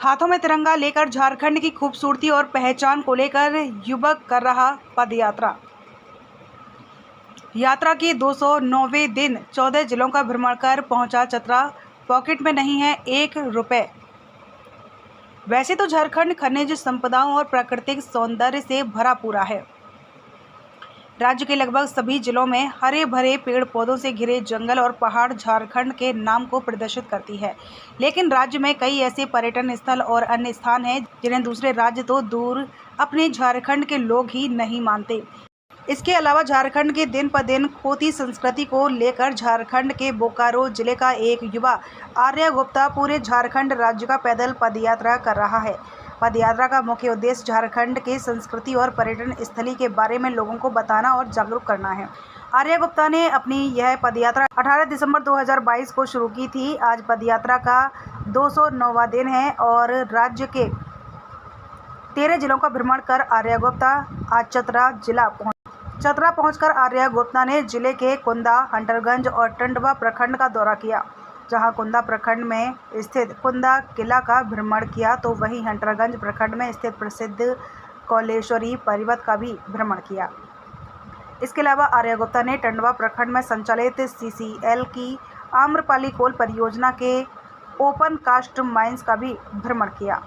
हाथों में तिरंगा लेकर झारखंड की खूबसूरती और पहचान को लेकर युवक कर रहा पदयात्रा। यात्रा के 209वें दिन 14 जिलों का भ्रमण कर पहुंचा चतरा। पॉकेट में नहीं है 1 रुपए। वैसे तो झारखंड खनिज संपदाओं और प्राकृतिक सौंदर्य से भरा पूरा है। राज्य के लगभग सभी जिलों में हरे भरे पेड़ पौधों से घिरे जंगल और पहाड़ झारखंड के नाम को प्रदर्शित करती है। लेकिन राज्य में कई ऐसे पर्यटन स्थल और अन्य स्थान हैं जिन्हें दूसरे राज्य तो दूर अपने झारखंड के लोग ही नहीं मानते। इसके अलावा झारखंड के दिन पर दिन खोती संस्कृति को लेकर झारखंड के बोकारो जिले का एक युवा आर्य गुप्ता पूरे झारखंड राज्य का पैदल पदयात्रा कर रहा है। पदयात्रा का मुख्य उद्देश्य झारखंड के संस्कृति और पर्यटन स्थली के बारे में लोगों को बताना और जागरूक करना है। आर्य गुप्ता ने अपनी यह पदयात्रा 18 दिसंबर 2022 को शुरू की थी। आज पदयात्रा का 209वां दिन है और राज्य के 13 जिलों का भ्रमण कर आर्य गुप्ता आज चतरा पहुंचकर आर्य गुप्ता ने जिले के कुंदा, हंटरगंज और टंडवा प्रखंड का दौरा किया। जहां कुंदा प्रखंड में स्थित कुंदा किला का भ्रमण किया तो वहीं हंटरगंज प्रखंड में स्थित प्रसिद्ध कौलेश्वरी पर्वत का भी भ्रमण किया। इसके अलावा आर्य गुप्ता ने टंडवा प्रखंड में संचालित CCL की आम्रपाली कोल परियोजना के ओपन कास्ट माइंस का भी भ्रमण किया।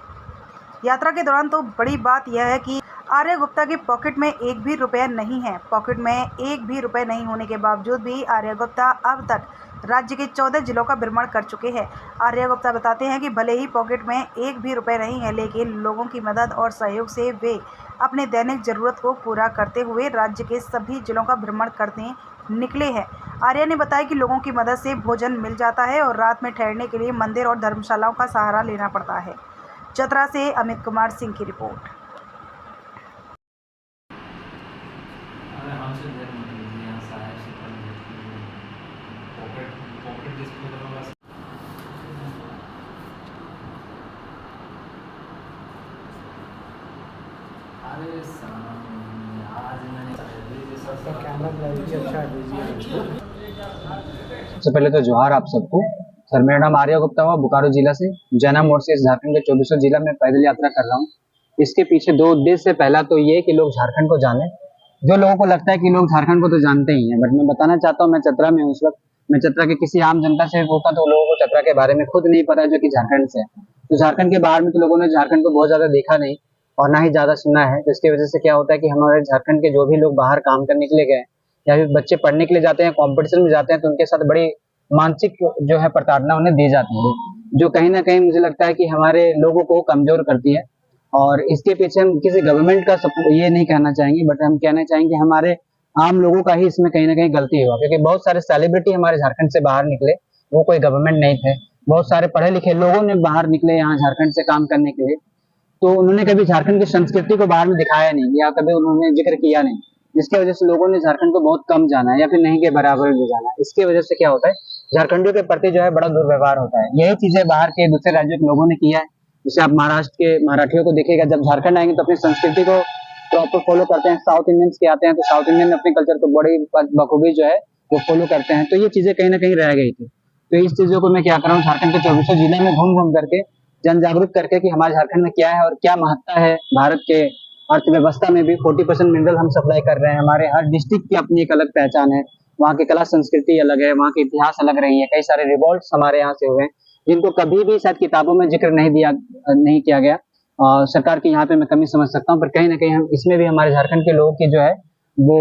यात्रा के दौरान तो बड़ी बात यह है कि आर्य गुप्ता के पॉकेट में 1 भी रुपया नहीं है। पॉकेट में 1 भी रुपये नहीं होने के बावजूद भी आर्य गुप्ता अब तक राज्य के 14 जिलों का भ्रमण कर चुके हैं। आर्य गुप्ता बताते हैं कि भले ही पॉकेट में 1 भी रुपये नहीं है, लेकिन लोगों की मदद और सहयोग से वे अपने दैनिक जरूरत को पूरा करते हुए राज्य के सभी जिलों का भ्रमण करने निकले हैं। आर्य ने बताया कि लोगों की मदद से भोजन मिल जाता है और रात में ठहरने के लिए मंदिर और धर्मशालाओं का सहारा लेना पड़ता है। चतरा से अमित कुमार सिंह की रिपोर्ट। सबसे पहले तो जोहार आप सबको। सर मेरा नाम आर्य गुप्ता हुआ, बोकारो जिला से जैना मोड़ से झारखंड के 2400 जिला में पैदल यात्रा कर रहा हूँ। इसके पीछे 2 उद्देश्य। पहला तो ये कि लोग झारखंड को जाने। जो लोगों को लगता है कि लोग झारखंड को तो जानते ही हैं, बट मैं बताना चाहता हूँ मैं चतरा में हूँ इस वक्त। मैं चतरा के किसी आम जनता से पूछता तो लोगों को चतरा के बारे में खुद नहीं पता जो कि झारखंड से है। तो झारखंड के बाहर में तो लोगों ने झारखंड को बहुत ज्यादा देखा नहीं और ना ही ज्यादा सुना है। जिसकी वजह से क्या होता है कि हमारे झारखंड के जो भी लोग बाहर काम करने के लिए गए या फिर बच्चे पढ़ने के लिए जाते हैं, कॉम्पिटिशन में जाते हैं, तो उनके साथ बड़ी मानसिक जो है प्रताड़ना उन्हें दी जाती है, जो कहीं ना कहीं मुझे लगता है कि हमारे लोगों को कमजोर करती है। और इसके पीछे हम किसी गवर्नमेंट का ये नहीं कहना चाहेंगे, बट हम कहना चाहेंगे हमारे आम लोगों का ही इसमें कहीं ना कहीं गलती हुआ, क्योंकि बहुत सारे सेलिब्रिटी हमारे झारखंड से बाहर निकले, वो कोई गवर्नमेंट नहीं थे। बहुत सारे पढ़े लिखे लोगों ने बाहर निकले यहाँ झारखंड से काम करने के लिए, तो उन्होंने कभी झारखंड की संस्कृति को बाहर में दिखाया नहीं या कभी उन्होंने जिक्र किया नहीं, जिसकी वजह से लोगों ने झारखंड को बहुत कम जाना है या फिर नहीं के बराबर भी जाना है। इसकी वजह से क्या होता है, झारखंडियों के प्रति जो है बड़ा दुर्व्यवहार होता है। यही चीजें बाहर के दूसरे राज्यों के लोगों ने किया है। जैसे आप महाराष्ट्र के मराठियों को देखिएगा, जब झारखंड आएंगे तो अपनी संस्कृति को प्रॉपर फॉलो करते हैं। साउथ इंडियंस के आते हैं तो साउथ इंडियन अपने कल्चर को बड़ी बखूबी जो है वो फॉलो करते हैं। तो ये चीजें कहीं ना कहीं रह गई थी। तो इस चीजों को मैं क्या कर रहा हूँ, झारखंड के 2400 जिले में घूम घूम करके जन जागरूक करके कि हमारे झारखंड में क्या है और क्या महत्ता है। भारत के अर्थव्यवस्था में भी 40% मिनरल हम सप्लाई कर रहे हैं। हमारे हर डिस्ट्रिक्ट की अपनी एक अलग पहचान है, वहाँ की कला संस्कृति अलग है, वहाँ के इतिहास अलग रही है। कई सारे रिवॉल्ट्स हमारे यहाँ से हुए हैं जिनको कभी भी शायद किताबों में जिक्र नहीं किया गया। सरकार की यहाँ पे मैं कमी समझ सकता हूँ, पर कहीं ना कहीं हम इसमें भी हमारे झारखंड के लोगों की जो है वो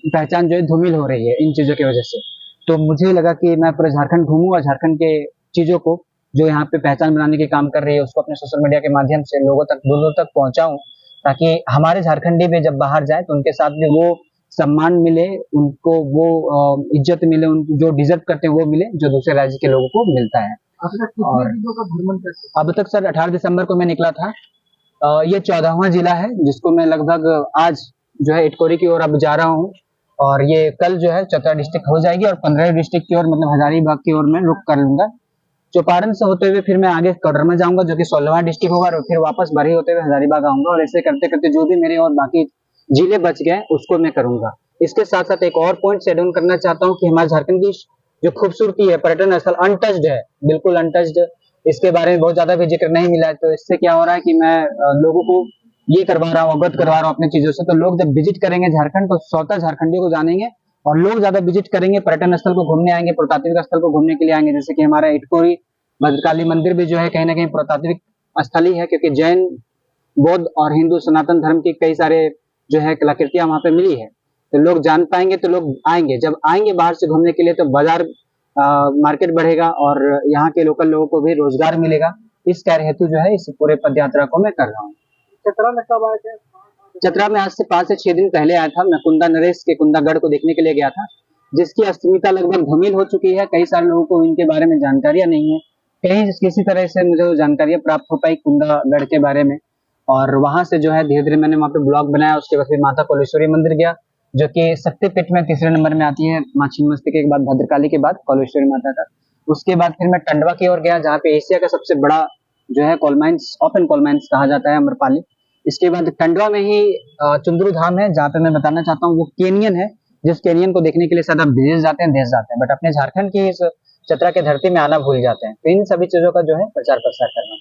पहचान जो है धूमिल हो रही है इन चीजों की वजह से। तो मुझे लगा कि मैं पूरे झारखंड घूमूं और झारखंड के चीजों को जो यहाँ पे पहचान बनाने के काम कर रही है उसको अपने सोशल मीडिया के माध्यम से लोगों तक दूर दूर तक पहुंचाऊं, ताकि हमारे झारखंडी भी जब बाहर जाए तो उनके साथ भी वो सम्मान मिले, उनको वो इज्जत मिले, उनको जो डिजर्व करते हैं वो मिले जो दूसरे राज्य के लोगों को मिलता है। और अब तक सर 18 दिसंबर को मैं निकला था। ये 14वां जिला है जिसको मैं लगभग आज जो है इटकोरी की ओर अब जा रहा हूँ, और ये कल जो है चतरा डिस्ट्रिक्ट हो जाएगी और 15 डिस्ट्रिक्ट की ओर मतलब हजारीबाग की ओर में रुक कर लूंगा। चौपारण से होते हुए फिर मैं आगे कोडरमा जाऊंगा जो कि 16वां डिस्ट्रिक्ट होगा, और फिर वापस बरी होते हुए हजारीबाग आऊंगा, और ऐसे करते करते जो भी मेरे और बाकी जिले बच गए उसको मैं करूंगा। इसके साथ साथ एक और पॉइंट से एड ऑन करना चाहता हूँ कि हमारे झारखंड की जो खूबसूरती है, पर्यटन स्थल अनटच्ड है, बिल्कुल अनटच्ड। इसके बारे में बहुत ज्यादा भी जिक्र नहीं मिला है। तो इससे क्या हो रहा है कि मैं लोगों को ये करवा रहा हूँ, अवगत करवा रहा हूँ अपनी चीजों से। तो लोग जब विजिट करेंगे झारखंड तो स्वतः झारखंडियों को जानेंगे, और लोग ज्यादा विजिट करेंगे, पर्यटन स्थल को घूमने आएंगे, पुरातात्विक स्थल को घूमने के लिए आएंगे। जैसे कि हमारा इटकोरी भद्रकाली मंदिर भी जो है कहीं ना कहीं पुरातात्विक स्थल ही है, क्योंकि जैन, बौद्ध और हिंदू सनातन धर्म के कई सारे जो है कलाकृतियां वहां पे मिली है। तो लोग जान पाएंगे तो लोग आएंगे, जब आएंगे बाहर से घूमने के लिए तो बाजार मार्केट बढ़ेगा और यहाँ के लोकल लोगों को भी रोजगार मिलेगा। इस कार्य हेतु जो है इस पूरे पद यात्रा को मैं कर रहा हूँ। चतरा में कब आए थे? चतरा में आज से 5 से 6 दिन पहले आया था। मैं कुंदा नरेश के कुंदागढ़ को देखने के लिए गया था, जिसकी अस्मिता लगभग धूमिल हो चुकी है। कई सारे लोगों को इनके बारे में जानकारियां नहीं है, कहीं किसी तरह से मुझे जानकारियां प्राप्त हो पाई कुंदागढ़ के बारे में। और वहां से जो है धीरे धीरे मैंने वहाँ पे ब्लॉग बनाया। उसके बाद फिर माता कोलेश्वरी मंदिर गया, जो कि शक्तिपीठ में तीसरे नंबर में आती है, माँ छिन्नमस्तिका के बाद, भद्रकाली के बाद कोलेश्वरी माता का। उसके बाद फिर मैं टंडवा की ओर गया, जहाँ पे एशिया का सबसे बड़ा जो है coal mines, open coal mines कहा जाता है, अमरपाली। इसके बाद टंडवा में ही चुंदरू धाम है, जहाँ पे मैं बताना चाहता हूँ वो केनियन है, जिस केनियन को देखने के लिए शायद आप विदेश जाते हैं, देश जाते हैं, बट अपने झारखंड की इस चतरा के धरती में आना भूल जाते हैं। तो इन सभी चीजों का जो है प्रचार प्रसार करना।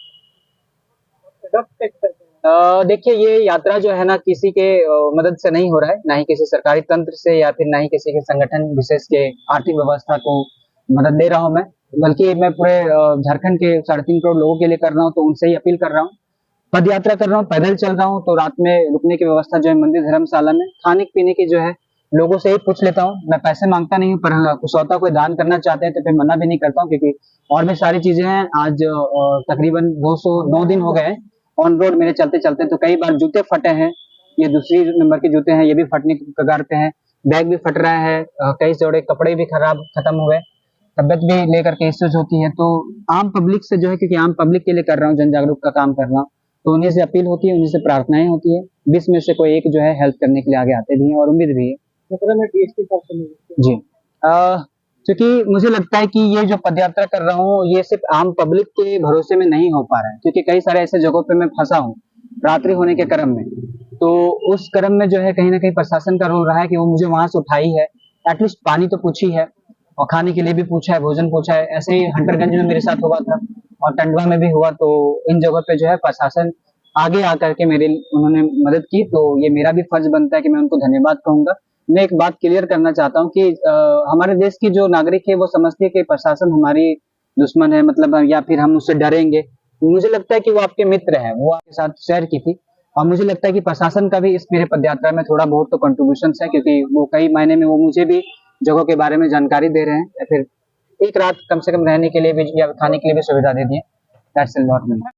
देखिए, ये यात्रा जो है ना किसी के मदद से नहीं हो रहा है, ना ही किसी सरकारी तंत्र से या फिर ना ही किसी के संगठन विशेष के आर्थिक व्यवस्था को मदद दे रहा हूँ मैं, बल्कि मैं पूरे झारखंड के 3.5 करोड़ लोगों के लिए कर रहा हूँ। तो उनसे ही अपील कर रहा हूँ, पद यात्रा कर रहा हूँ, पैदल चल रहा हूँ। तो रात में रुकने की व्यवस्था जो है मंदिर धर्मशाला में, खाने पीने की जो है लोगों से ही पूछ लेता हूँ। मैं पैसे मांगता नहीं हूँ, पर स्वतः कोई दान करना चाहते हैं तो फिर मना भी नहीं करता हूँ, क्योंकि और भी सारी चीजें हैं। आज तकरीबन 209 दिन हो गए ऑन रोड मेरे चलते चलते। तो कई बार जूते फटे हैं, ये दूसरी नंबर के जूते हैं, ये भी फटने की कगार पे हैं, बैग भी फट रहा है, कई जोड़े कपड़े भी खत्म हो गए, तबियत भी लेकर के इश्यूज होती है। तो आम पब्लिक से जो है, क्योंकि आम पब्लिक के लिए कर रहा हूँ, जन जागरूक का काम कर रहा हूँ, तो उन्हीं से अपील होती है, उन्हीं से प्रार्थनाएं होती है। 20 में से कोई एक जो है हेल्प करने के लिए आगे आते भी हैं, और उम्मीद भी है। जी, क्योंकि मुझे लगता है कि ये जो पदयात्रा कर रहा हूँ ये सिर्फ आम पब्लिक के भरोसे में नहीं हो पा रहा है, क्योंकि कई सारे ऐसे जगहों पे मैं फंसा हूँ रात्रि होने के क्रम में। तो उस क्रम में जो है कहीं ना कहीं प्रशासन का रोल रहा है कि वो मुझे वहां से उठाई है, एटलीस्ट पानी तो पूछी है, और खाने के लिए भी पूछा है, भोजन पूछा है। ऐसे ही हंटरगंज में मेरे साथ हुआ था और टंडवा में भी हुआ। तो इन जगहों पे जो है प्रशासन आगे आकर के उन्होंने मदद की, तो ये मेरा भी फर्ज बनता है कि मैं उनको धन्यवाद कहूंगा। मैं एक बात क्लियर करना चाहता हूँ कि हमारे देश की जो नागरिक है वो समझती है कि प्रशासन हमारी दुश्मन है, मतलब, या फिर हम उससे डरेंगे। मुझे लगता है कि वो आपके मित्र हैं, वो आपके साथ शेयर की थी। और मुझे लगता है कि प्रशासन का भी इस मेरे पदयात्रा में थोड़ा बहुत तो कंट्रीब्यूशन है, क्योंकि वो कई महीने में वो मुझे भी जगहों के बारे में जानकारी दे रहे हैं, या फिर एक रात कम से कम रहने के लिए भी या खाने के लिए भी सुविधा दे दी है। That's a lot.